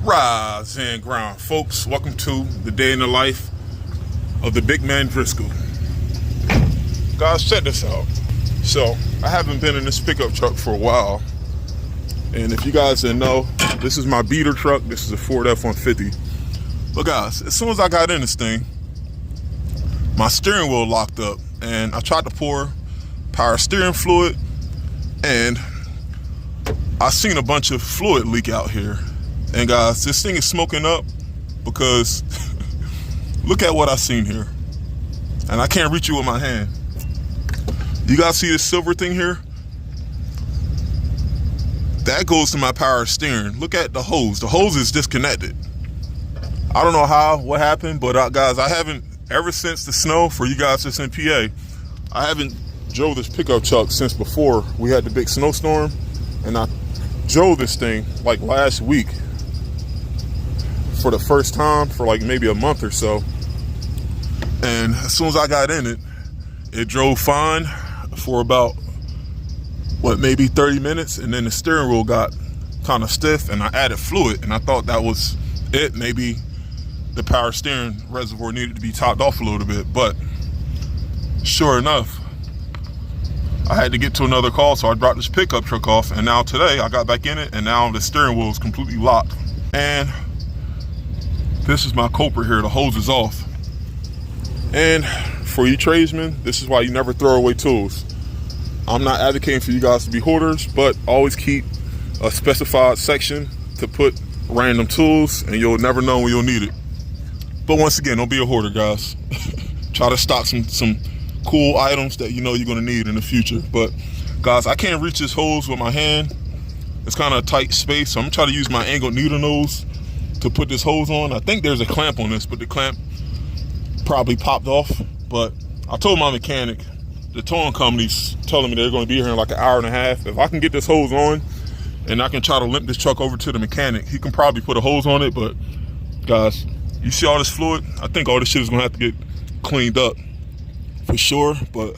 Rise and grind, folks. Welcome to the day in the life of the big man Driscoll. Guys, check this out. So I haven't been in this pickup truck for a while, and if you guys didn't know, this is my beater truck. This is a Ford F-150. But guys, as soon as I got in this thing, my steering wheel locked up, and I tried to pour power steering fluid, and I seen a bunch of fluid leak out here. And guys, this thing is smoking up because look at what I seen here. And I can't reach it with my hand. You guys see this silver thing here? That goes to my power steering. Look at the hose. The hose is disconnected. I don't know what happened, but guys, I haven't, ever since the snow, for you guys that's in PA, I haven't drove this pickup truck since before we had the big snowstorm. And I drove this thing like last week for the first time for like maybe a month or so. And as soon as I got in it, it drove fine for about, maybe 30 minutes. And then the steering wheel got kind of stiff and I added fluid, and I thought that was it. Maybe the power steering reservoir needed to be topped off a little bit, but sure enough, I had to get to another call, so I dropped this pickup truck off, and now today I got back in it, and now the steering wheel is completely locked. And this is my culprit here. The hose is off. And for you tradesmen, this is why you never throw away tools. I'm not advocating for you guys to be hoarders, but always keep a specified section to put random tools, and you'll never know when you'll need it. But once again, don't be a hoarder, guys. Try to stock some cool items that you know you're going to need in the future. But guys, I can't reach this hose with my hand. It's kind of a tight space, so I'm gonna try to use my angled needle nose to put this hose on. I think there's a clamp on this, but the clamp probably popped off. But I told my mechanic, the towing company's telling me they're going to be here in like an hour and a half. If I can get this hose on and I can try to limp this truck over to the mechanic, he can probably put a hose on it. But guys, you see all this fluid? I think all this shit is going to have to get cleaned up for sure. But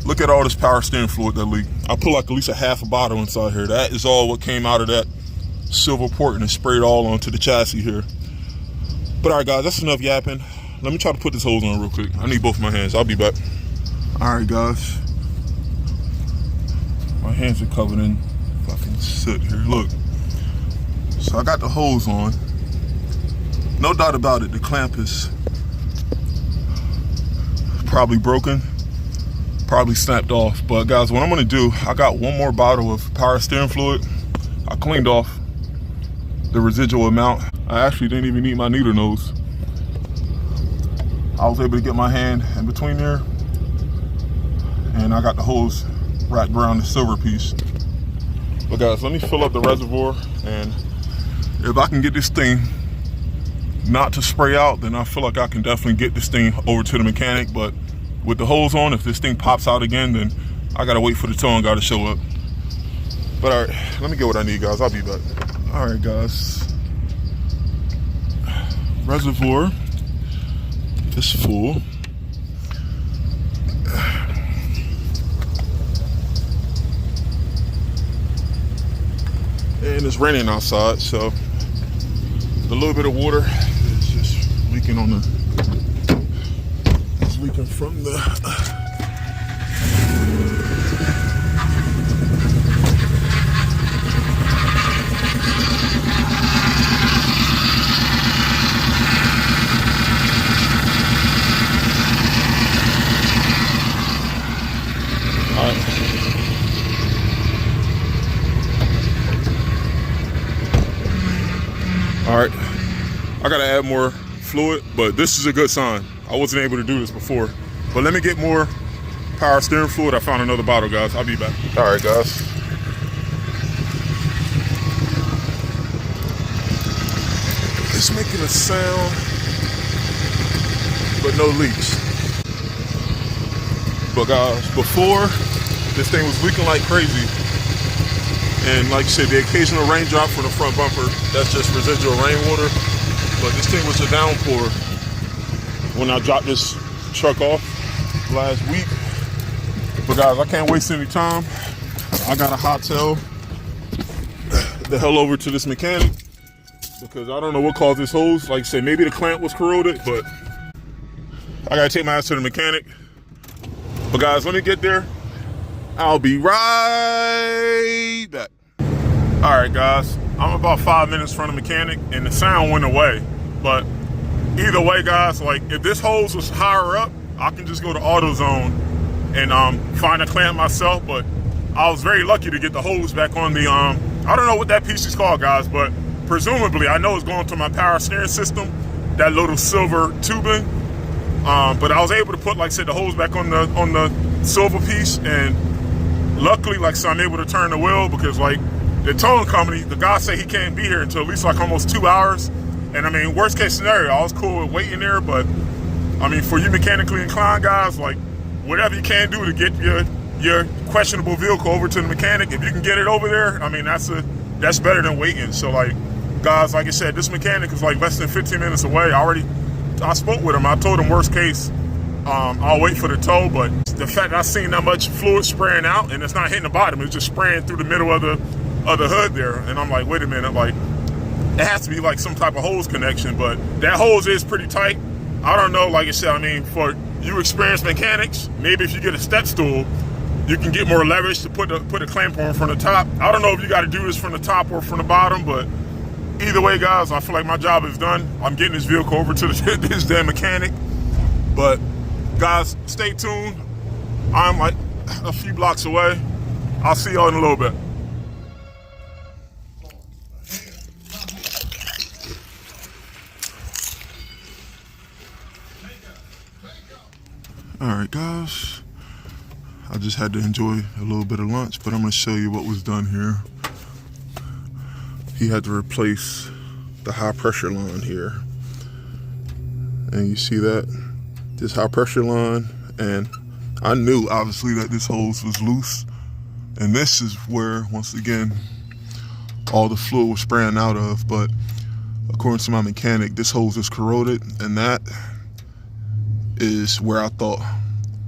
look at all this power steering fluid that leaked. I put like at least a half a bottle inside here. That is all what came out of that silver port, and it sprayed all onto the chassis here. But all right, guys, that's enough yapping. Let me try to put this hose on real quick. I need both my hands. I'll be back. All right, guys. My hands are covered in fucking soot here. Look. So I got the hose on. No doubt about it, the clamp is probably broken, probably snapped off. But guys, what I'm gonna do, I got one more bottle of power steering fluid. I cleaned off the residual amount. I actually didn't even need my needle nose. I was able to get my hand in between there, and I got the hose wrapped around the silver piece. But guys, let me fill up the reservoir, and if I can get this thing not to spray out, then I feel like I can definitely get this thing over to the mechanic. But with the hose on, if this thing pops out again, then I gotta wait for the towing guy to show up. But all right, let me get what I need, guys. I'll be back. All right, guys. Reservoir is full. And it's raining outside, so the little bit of water is just leaking on the, it's leaking from the, all right, I gotta add more fluid, but this is a good sign. I wasn't able to do this before. But let me get more power steering fluid. I found another bottle, guys. I'll be back. All right, guys. It's making a sound, but no leaks. But guys, before, this thing was leaking like crazy. And like I said, the occasional raindrop from the front bumper, that's just residual rainwater. But this thing was a downpour when I dropped this truck off last week. But guys, I can't waste any time. I gotta hot tail the hell over to this mechanic because I don't know what caused this hose. Like I said, maybe the clamp was corroded, but I gotta take my ass to the mechanic. But guys, let me get there. I'll be right back. All right, guys, I'm about 5 minutes from the mechanic and the sound went away. But either way, guys, like if this hose was higher up, I can just go to AutoZone and find a clamp myself. But I was very lucky to get the hose back on the, I don't know what that piece is called, guys, but presumably I know it's going to my power steering system, that little silver tubing. But I was able to put, like I said, the hose back on the silver piece, and luckily, like I said, I'm able to turn the wheel because, like, the towing company, the guy said he can't be here until at least like almost 2 hours. And I mean, worst case scenario, I was cool with waiting there, but I mean, for you mechanically inclined guys, like whatever you can do to get your questionable vehicle over to the mechanic, if you can get it over there, I mean, that's better than waiting. So like, guys, like I said, this mechanic is like less than 15 minutes away. I spoke with him. I told him worst case, I'll wait for the tow, but the fact that I seen that much fluid spraying out and it's not hitting the bottom, it's just spraying through the middle of the hood there, and I'm like, wait a minute, like it has to be like some type of hose connection, but that hose is pretty tight. I don't know, like I said, I mean, for you experienced mechanics, maybe if you get a step stool, you can get more leverage to put a clamp on from the top. I don't know if you got to do this from the top or from the bottom, but either way, guys, I feel like my job is done. I'm getting this vehicle over to this damn mechanic. But guys, stay tuned. I'm like a few blocks away. I'll see y'all in a little bit. All right, guys, I just had to enjoy a little bit of lunch, but I'm gonna show you what was done here. He had to replace the high pressure line here. And you see that? This high pressure line, and I knew obviously that this hose was loose. And this is where, once again, all the fluid was spraying out of, but according to my mechanic, this hose is corroded, and that is where I thought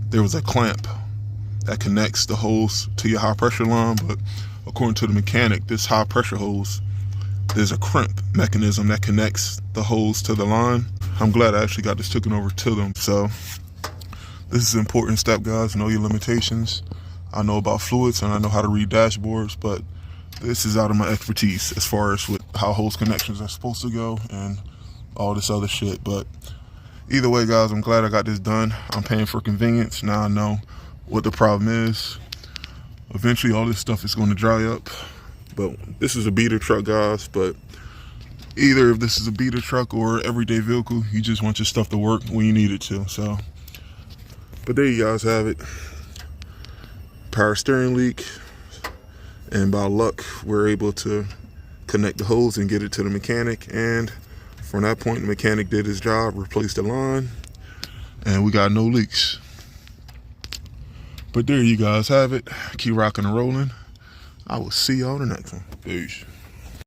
there was a clamp that connects the hose to your high pressure line. But according to the mechanic, this high pressure hose, there's a crimp mechanism that connects the hose to the line. I'm glad I actually got this taken over to them. So this is an important step, guys. Know your limitations. I know about fluids and I know how to read dashboards, but this is out of my expertise as far as with how hose connections are supposed to go and all this other shit. But either way, guys, I'm glad I got this done. I'm paying for convenience. Now I know what the problem is. Eventually all this stuff is going to dry up. But this is a beater truck, guys. But either if this is a beater truck or everyday vehicle, you just want your stuff to work when you need it to. So, but there you guys have it. Power steering leak. And by luck, we're able to connect the hose and get it to the mechanic. And from that point, the mechanic did his job, replaced the line, and we got no leaks. But there you guys have it. Keep rocking and rolling. I will see y'all in the next one. Peace.